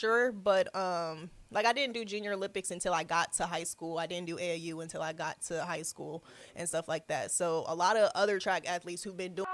Sure, but like I didn't do Junior Olympics until I got to high school. I didn't do AAU until I got to high school and stuff like that. So a lot of other track athletes who've been doing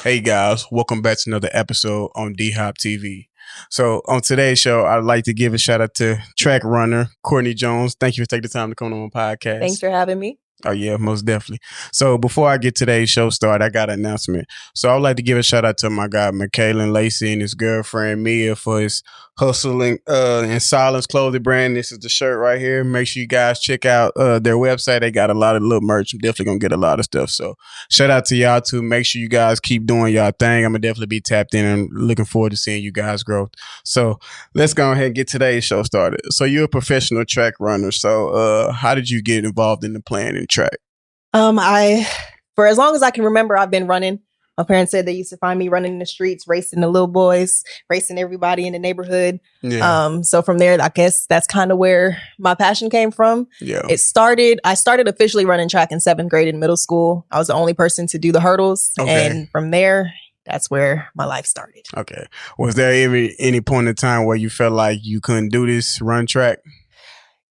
Hey guys, welcome back to another episode on D-Hop TV. So on today's show, I'd like to give a shout out to track runner Courtney Jones. Thank you for taking the time to come on my podcast. Thanks for having me. Oh yeah, most definitely. So before I get today's show started, I got an announcement. So I would like to give a shout out to my guy McKaylen Lacey and his girlfriend Mia for his hustling in silence clothing brand. This is the shirt right here. Make sure you guys check out their website. They got a lot of little merch. I'm definitely gonna get a lot of stuff. So shout out to y'all too. Make sure you guys keep doing y'all thing. I'm gonna definitely be tapped in and looking forward to seeing you guys grow. So let's go ahead and get today's show started. So you're a professional track runner. So how did you get involved in the playing in track? For as long as I can remember, I've been running. My parents said they used to find me running in the streets, racing the little boys, racing everybody in the neighborhood. Yeah. So from there, I guess that's kind of where my passion came from. Yeah. I started officially running track in 7th grade in middle school. I was the only person to do the hurdles. Okay. And from there, that's where my life started. Okay. Was there ever any point in time where you felt like you couldn't do this, run track?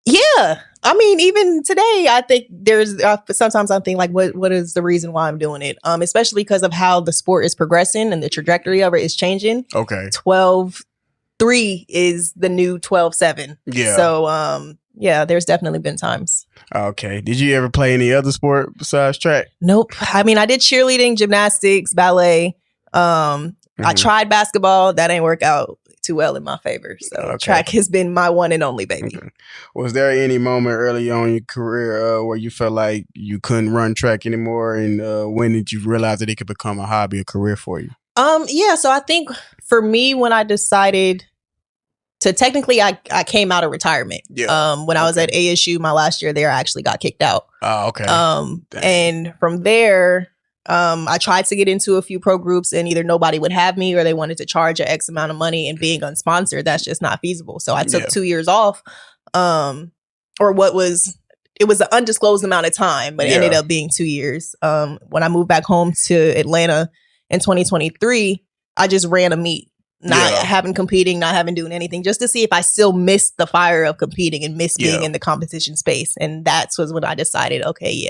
Yeah. I mean, even today, I think there's sometimes I'm thinking like, what is the reason why I'm doing it? Especially because of how the sport is progressing and the trajectory of it is changing. Okay. 12-3 is the new 12-7. Yeah. So, yeah, there's definitely been times. Okay. Did you ever play any other sport besides track? Nope. I mean, I did cheerleading, gymnastics, ballet. I tried basketball. That ain't work out too well in my favor. So track has been my one and only baby. Okay. Was there any moment early on in your career where you felt like you couldn't run track anymore? And when did you realize that it could become a hobby, a career for you? Yeah. So I think for me, when I decided to technically, I came out of retirement. Yeah. When I was at ASU, my last year there, I actually got kicked out. Oh, okay. And from there, I tried to get into a few pro groups and either nobody would have me or they wanted to charge an X amount of money, and being unsponsored, that's just not feasible. So I took 2 years off, it was an undisclosed amount of time, but it ended up being 2 years. When I moved back home to Atlanta in 2023, I just ran a meet. Not having doing anything, just to see if I still missed the fire of competing and missed being in the competition space. And that was when I decided, okay,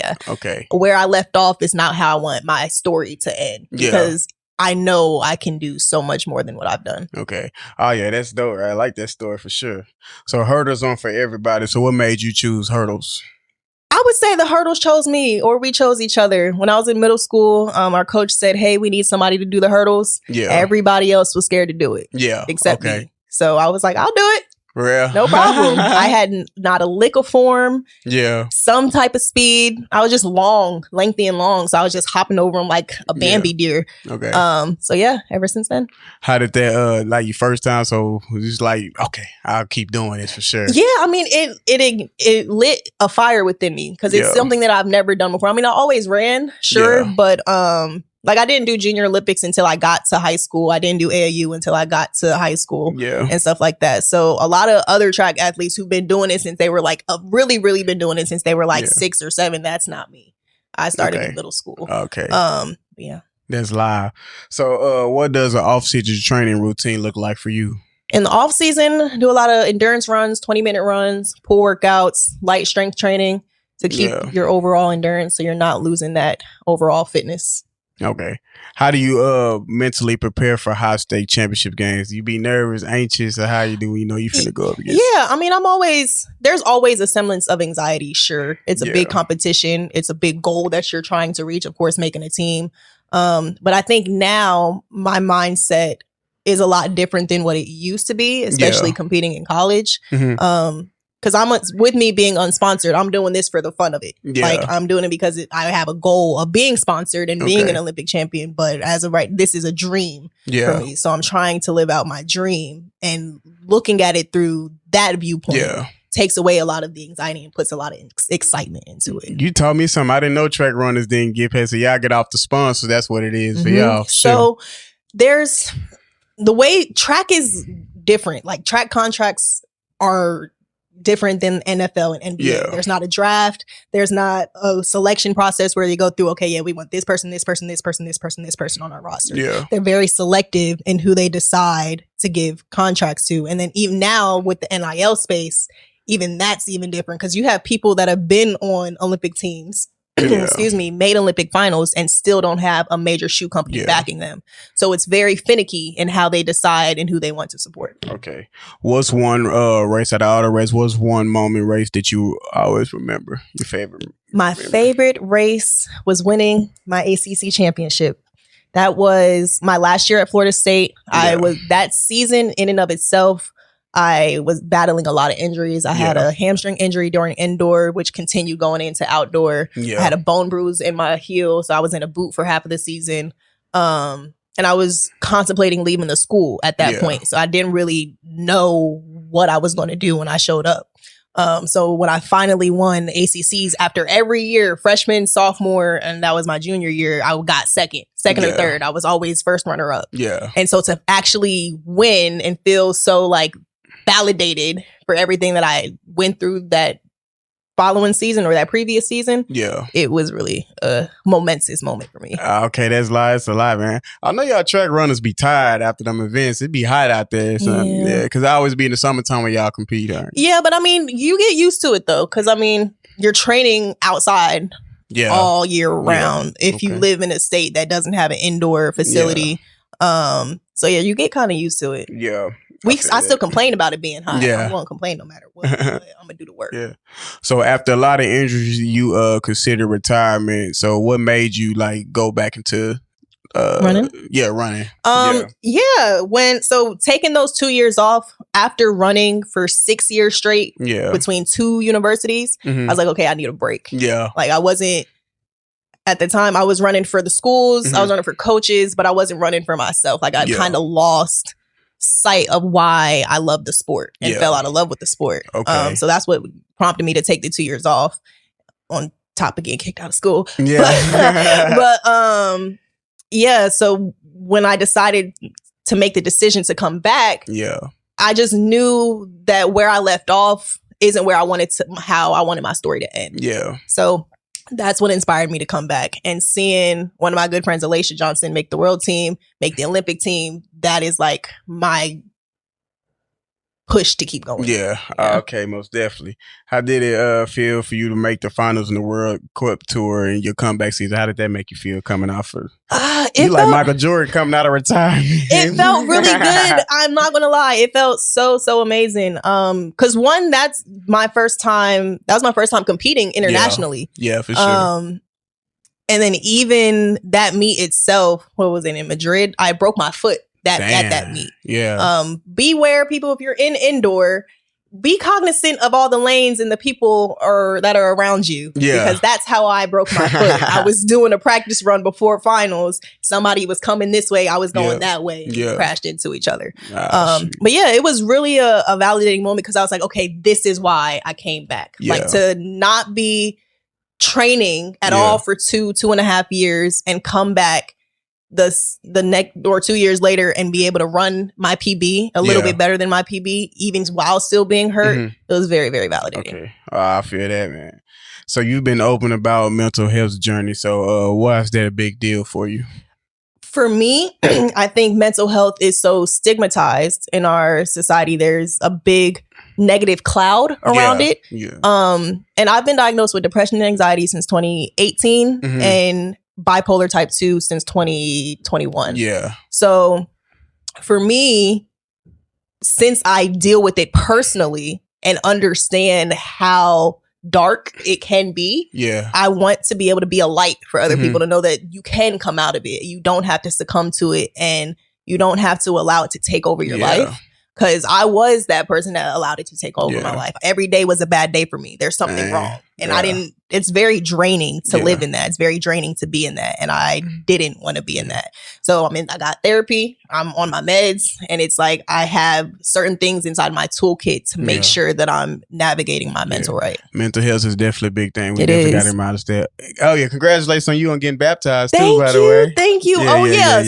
where I left off is not how I want my story to end, because I know I can do so much more than what I've done. Okay. Oh yeah, that's dope. I like that story for sure. So hurdles on for everybody. So what made you choose hurdles? I would say the hurdles chose me, or we chose each other. When I was in middle school, our coach said, hey, we need somebody to do the hurdles. Yeah. Everybody else was scared to do it. Yeah. Except me. So I was like, I'll do it. Real? No problem. I had not a lick of form. Yeah. Some type of speed. I was just lengthy and long. So I was just hopping over them like a Bambi deer. Okay. So yeah, ever since then. How did that like your first time? So it was just like, okay, I'll keep doing this for sure. Yeah, I mean, it lit a fire within me, because it's something that I've never done before. I mean, I always ran, but like I didn't do Junior Olympics until I got to high school. I didn't do AAU until I got to high school and stuff like that. So a lot of other track athletes who've been doing it since they were like, really, really been doing it since they were like 6 or 7. That's not me. I started in middle school. Okay. Yeah. That's live. So what does an off-season training routine look like for you? In the off season, do a lot of endurance runs, 20-minute runs, pull workouts, light strength training to keep your overall endurance so you're not losing that overall fitness. Okay. How do you mentally prepare for high state championship games? You be nervous, anxious, or how you do? You know you finna go up against? Yeah, I mean, there's always a semblance of anxiety. Sure, it's a big competition. It's a big goal that you're trying to reach. Of course, making a team. But I think now my mindset is a lot different than what it used to be, especially competing in college. Because with me being unsponsored, I'm doing this for the fun of it. Like I'm doing it because I have a goal of being sponsored and being an Olympic champion. But as of right, this is a dream for me. So I'm trying to live out my dream and looking at it through that viewpoint takes away a lot of the anxiety and puts a lot of excitement into it. You told me something. I didn't know track runners didn't get paid. So y'all get off the sponsor. That's what it is for y'all. So there's the way track is different. Like track contracts are different than NFL and NBA. Yeah. There's not a draft. There's not a selection process where you go through, okay, yeah, we want this person, this person, this person, this person, this person on our roster. Yeah. They're very selective in who they decide to give contracts to. And then even now with the NIL space, even that's even different because you have people that have been on Olympic teams, made Olympic finals and still don't have a major shoe company backing them. So it's very finicky in how they decide and who they want to support. Okay. What's one race out of all the race? What's one moment race that you always remember? Your favorite? My favorite race was winning my ACC championship. That was my last year at Florida State. That season in and of itself, I was battling a lot of injuries. I had a hamstring injury during indoor, which continued going into outdoor. I had a bone bruise in my heel, so I was in a boot for half of the season. And I was contemplating leaving the school at that point. So I didn't really know what I was going to do when I showed up. So when I finally won ACCs after every year, freshman, sophomore, and that was my junior year, I got second or third. I was always first runner up. Yeah. And so to actually win and feel so like validated for everything that I went through that following season or that previous season, it was really a momentous moment for me. Okay, that's a lot, man. I know y'all track runners be tired after them events. It be hot out there. So, because I always be in the summertime when y'all compete. Yeah, but I mean, you get used to it though, because I mean, you're training outside all year round if you live in a state that doesn't have an indoor facility. So yeah, you get kind of used to it. Yeah. I still complain about it being hot. I won't complain no matter what. I'm gonna do the work. Yeah. So after a lot of injuries, you consider retirement. So what made you like go back into running? Yeah, running. So taking those 2 years off after running for 6 years straight between two universities, I was like, okay, I need a break. Yeah. Like I wasn't at the time. I was running for the schools. I was running for coaches, but I wasn't running for myself. Like I kind of lost sight of why I love the sport and fell out of love with the sport. Okay. So that's what prompted me to take the 2 years off on top of getting kicked out of school. Yeah. But so when I decided to make the decision to come back, I just knew that where I left off isn't where how I wanted my story to end. Yeah. So that's what inspired me to come back, and seeing one of my good friends, Alicia Johnson, make the world team, make the Olympic team. That is like my push to keep going. Yeah. Okay, most definitely. How did it feel for you to make the finals in the World Cup Tour and your comeback season? How did that make you feel coming off of you like Michael Jordan coming out of retirement? It felt really good. I'm not gonna lie. It felt so amazing. Because that was my first time competing internationally. Yeah, for sure. And then even that meet itself, what was it, in Madrid? I broke my foot at that meet. Yeah. Beware, people, if you're in indoor, be cognizant of all the lanes and the people that are around you. Yeah. Because that's how I broke my foot. I was doing a practice run before finals. Somebody was coming this way. I was going that way. And we crashed into each other. But yeah, it was really a validating moment because I was like, okay, this is why I came back. Like to not be training at all for 2.5 years and come back the next or 2 years later and be able to run my PB a little bit better than my PB, even while still being hurt. It was very, very validating. Okay. I feel that, man. So you've been open about mental health journey. So why is that a big deal for you? For me, I think mental health is so stigmatized in our society. There's a big negative cloud around it. Yeah. And I've been diagnosed with depression and anxiety since 2018 and bipolar type 2 since 2021. Yeah. So for me, since I deal with it personally and understand how dark it can be, I want to be able to be a light for other people to know that you can come out of it. You don't have to succumb to it and you don't have to allow it to take over your life. Because I was that person that allowed it to take over my life. Every day was a bad day for me. There's something wrong. And I didn't, it's very draining to live in that. It's very draining to be in that. And I didn't want to be in that. So I got therapy, I'm on my meds, and it's like I have certain things inside my toolkit to make sure that I'm navigating my mental right. Mental health is definitely a big thing. We definitely got to remind us that. Oh yeah, congratulations on you on getting baptized too, by the way. Thank you.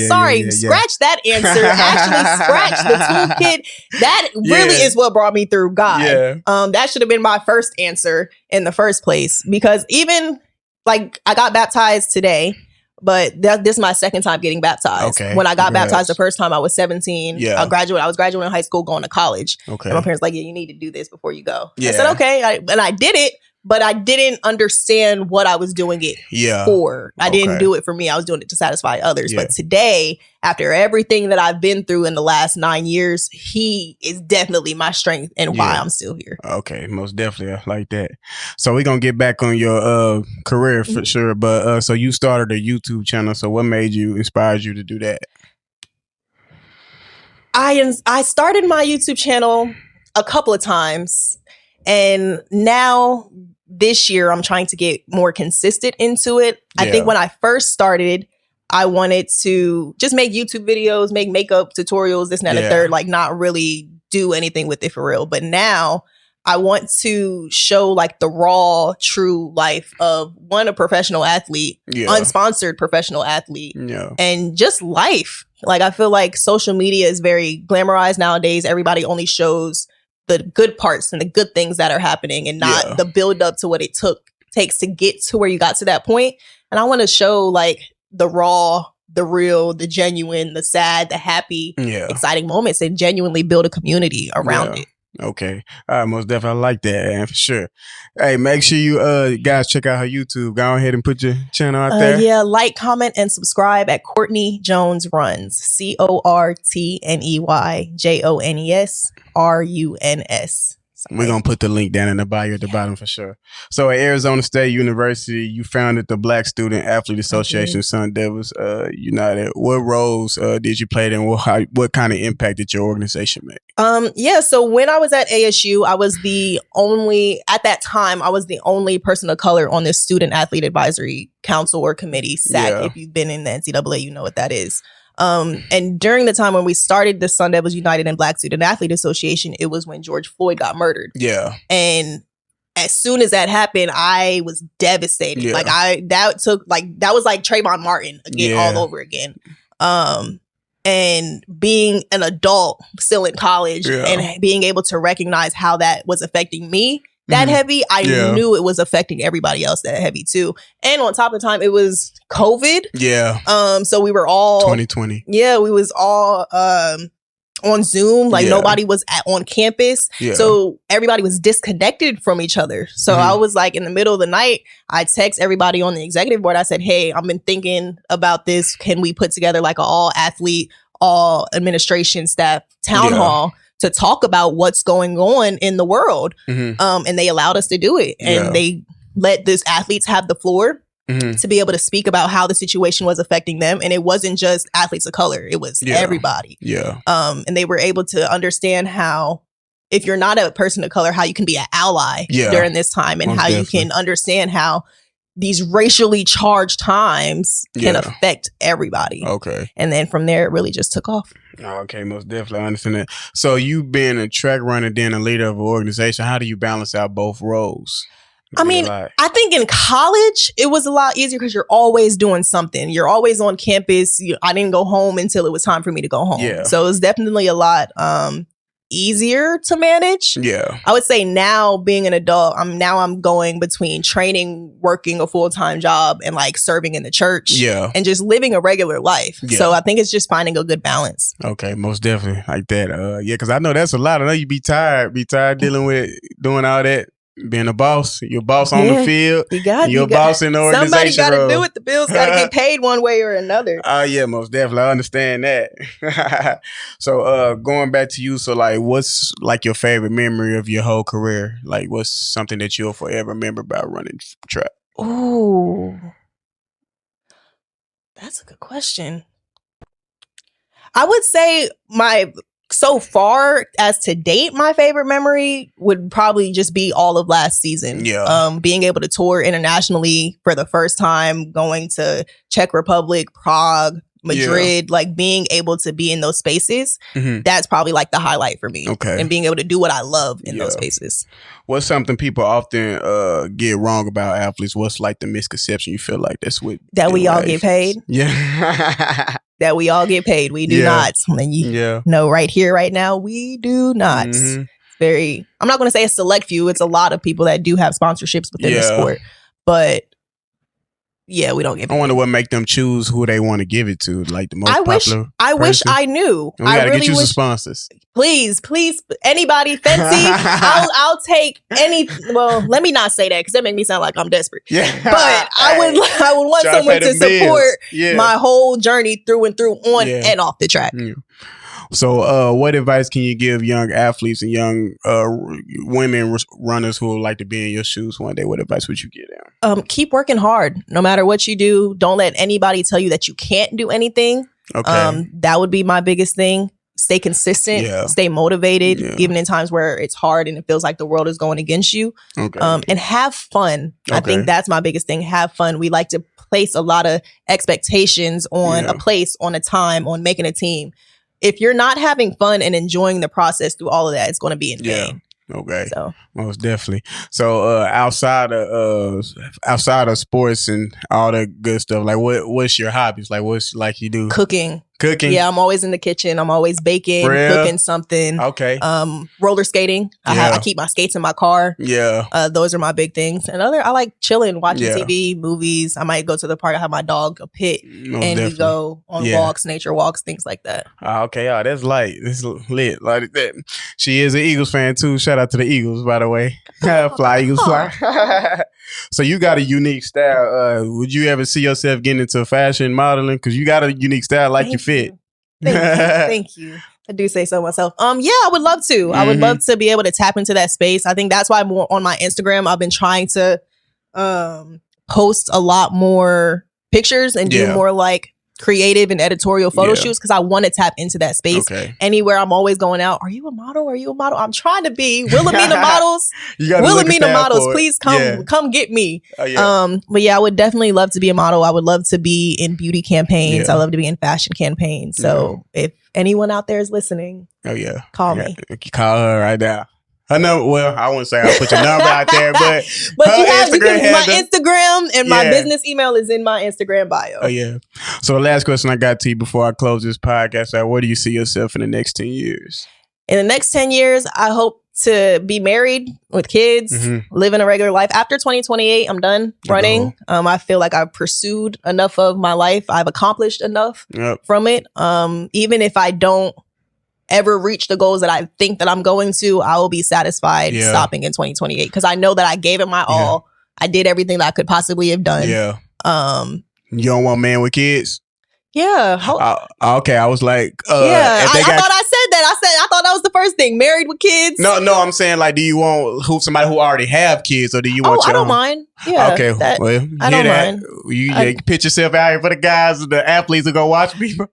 Sorry, scratch that answer. Actually, scratch the toolkit. That really is what brought me through God. That should have been my first answer in the first place, because even like I got baptized today, but this is my second time getting baptized. When I got baptized the first time, I was 17. I was graduating high school, going to college. And my parents were like, you need to do this before you go. I said, okay. And I did it, but I didn't understand what I was doing it for. I didn't do it for me. I was doing it to satisfy others. But today, after everything that I've been through in the last 9 years, he is definitely my strength and why I'm still here. Okay, most definitely. I like that. So we're going to get back on your career for sure. But so you started a YouTube channel. So what inspired you to do that? I started my YouTube channel a couple of times. And now this year, I'm trying to get more consistent into it. I think when I first started, I wanted to just make YouTube videos, make makeup tutorials, this and that and the third, like not really do anything with it for real. But now I want to show like the raw, true life of a professional athlete, unsponsored professional athlete, and just life. Like I feel like social media is very glamorized nowadays. Everybody only shows the good parts and the good things that are happening, and not the build up to what it takes to get to where you got to that point. And I want to show like the raw, the real, the genuine, the sad, the happy, exciting moments, and genuinely build a community around it. Okay. All right, most definitely. I like that, and for sure. Hey, make sure you guys check out her YouTube. Go ahead and put your channel out there. Yeah, like, comment, and subscribe at Courtney Jones Runs. CORTNEYJONESRUNS. We're going to put the link down in the bio at the bottom for sure. So at Arizona State University, you founded the Black Student Athlete Association, Sun Devils United. What roles did you play in? What kind of impact did your organization make? So when I was at ASU, I was the only person of color on this Student Athlete Advisory Council or Committee, SAC. If you've been in the NCAA, you know what that is. And during the time when we started the Sun Devils United and Black Student Athlete Association, it was when George Floyd got murdered. And as soon as that happened, I was devastated. Like that was like Trayvon Martin again, all over again. And being an adult still in college and being able to recognize how that was affecting me that heavy, I knew it was affecting everybody else that heavy too. And on top of time, it was COVID. So we were all 2020. Yeah, we was all on Zoom. Like nobody was on campus. So everybody was disconnected from each other. So I was like in the middle of the night, I text everybody on the executive board. I said, hey, I've been thinking about this. Can we put together like an all athlete, all administration staff town hall to talk about what's going on in the world? And they allowed us to do it. And they let these athletes have the floor to be able to speak about how the situation was affecting them. And it wasn't just athletes of color. It was everybody. And they were able to understand how, if you're not a person of color, how you can be an ally during this time, and how you can understand how these racially charged times can affect everybody. And then from there, it really just took off. Okay, most definitely. I understand that. So you being a track runner, then a leader of an organization, how do you balance out both roles? I mean, I think in college, it was a lot easier because you're always doing something. You're always on campus. I didn't go home until it was time for me to go home. So it was definitely a lot easier to manage. I would say now, being an adult, I'm going between training, working a full-time job, and like serving in the church and just living a regular life. So I think it's just finding a good balance. Okay, most definitely like that. Because I know that's a lot. I know you be tired dealing with doing all that. Being a boss, you're a boss on the field. You're a boss in the organization. Somebody got to do it. The bills got to get paid one way or another. Oh yeah, most definitely. I understand that. So going back to you, so like, what's like your favorite memory of your whole career? Like, what's something that you'll forever remember about running track? Ooh, that's a good question. I would say so far as to date, my favorite memory would probably just be all of last season. Yeah. Being able to tour internationally for the first time, going to Czech Republic, Prague, Madrid, like being able to be in those spaces, that's probably like the highlight for me. Okay. And being able to do what I love in those spaces. What's something people often get wrong about athletes? What's like the misconception you feel like that's what? That we all get paid? Yeah. That we all get paid. We do not. And you know, right here, right now, we do not. Very, I'm not going to say a select few. It's a lot of people that do have sponsorships within the sport. But yeah, we don't get paid. I wonder what make them choose who they want to give it to. Like the most popular I wish I knew. We gotta get you some sponsors. Please, anybody, Fancy. I'll take any. Well, let me not say that because that make me sound like I'm desperate. Yeah, but I would want someone to support my whole journey through and through, on and off the track. Yeah. So, what advice can you give young athletes and young women runners who would like to be in your shoes one day? What advice would you give them? Keep working hard, no matter what you do. Don't let anybody tell you that you can't do anything. Okay, that would be my biggest thing. Stay consistent, stay motivated, even in times where it's hard and it feels like the world is going against you. Okay, and have fun. I think that's my biggest thing. Have fun. We like to place a lot of expectations on a place, on a time, on making a team. If you're not having fun and enjoying the process through all of that, it's going to be in vain. Okay. So most definitely. So outside of sports and all the good stuff, like what's your hobbies? Like what's like you do? Cooking. Yeah, I'm always in the kitchen. I'm always baking, cooking something. Okay. Roller skating. I keep my skates in my car. Yeah. Those are my big things. And I like chilling, watching TV, movies. I might go to the park. I have my dog, a pit, we go on walks, nature walks, things like that. Okay, that's light. This is lit. Like that. She is an Eagles fan too. Shout out to the Eagles, by the way. Fly Eagles, fly. So you got a unique style. Would you ever see yourself getting into fashion modeling? Because you got a unique style, like you fit. Thank you. I do say so myself. Yeah, I would love to. I would love to be able to tap into that space. I think that's why on my Instagram, I've been trying to post a lot more pictures and do more like creative and editorial photo shoots because I want to tap into that space. Okay. Anywhere I'm always going out. Are you a model? Are you a model? I'm trying to be. Wilhelmina models. Wilhelmina models. Please come get me. But yeah, I would definitely love to be a model. I would love to be in beauty campaigns. I love to be in fashion campaigns. So if anyone out there is listening, call me. Call her right now. Her number, well, I wouldn't say I'll put your number out there, but my Instagram and my business email is in my Instagram bio. Oh, yeah. So the last question I got to you before I close this podcast, where do you see yourself in the next 10 years? In the next 10 years, I hope to be married with kids, living a regular life. After 2028, I'm done running. I feel like I've pursued enough of my life. I've accomplished enough from it. Even if I don't ever reach the goals that I think that I'm going to, I will be satisfied stopping in 2028 because I know that I gave it my all. I did everything that I could possibly have done. Yeah. You don't want a man with kids? Yeah. Okay. I was like, I thought I said that. I thought that was the first thing. Married with kids. No. I'm saying like, do you want somebody who already have kids, or do you want? I don't mind. Yeah. Okay. I don't mind. You pitch yourself out here for the guys, the athletes who go watch people.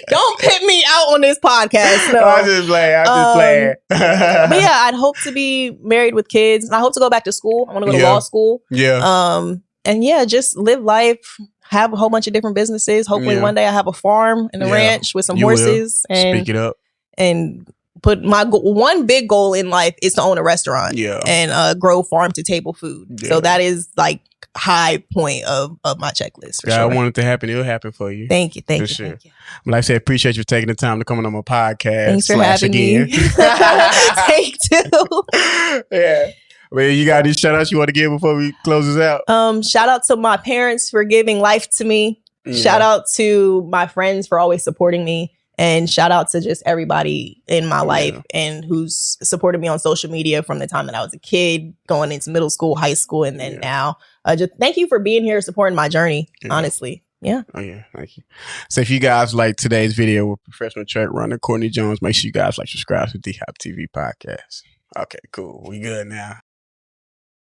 Don't pit me out on this podcast. No, I'm just playing. But yeah, I'd hope to be married with kids. And I hope to go back to school. I want to go to law school. Yeah. And just live life. Have a whole bunch of different businesses. Hopefully one day I have a farm and a ranch with some horses. And speak it up. And put my one big goal in life is to own a restaurant. And grow farm to table food. So that is like high point of my checklist. For sure. I want it to happen. It'll happen for you. Thank you. Thank you. Like I said, appreciate you taking the time to come on my podcast. Thanks for having me. Take two. Yeah. Well, you got any shout outs you want to give before we close this out? Shout out to my parents for giving life to me. Shout out to my friends for always supporting me. And shout out to just everybody in my life and who's supported me on social media from the time that I was a kid, going into middle school, high school, and then now. Just thank you for being here, supporting my journey, honestly. Yeah. Oh, yeah. Thank you. So if you guys like today's video with professional track runner Courtney Jones, make sure you guys subscribe to D Hop TV podcast. Okay, cool. We good now.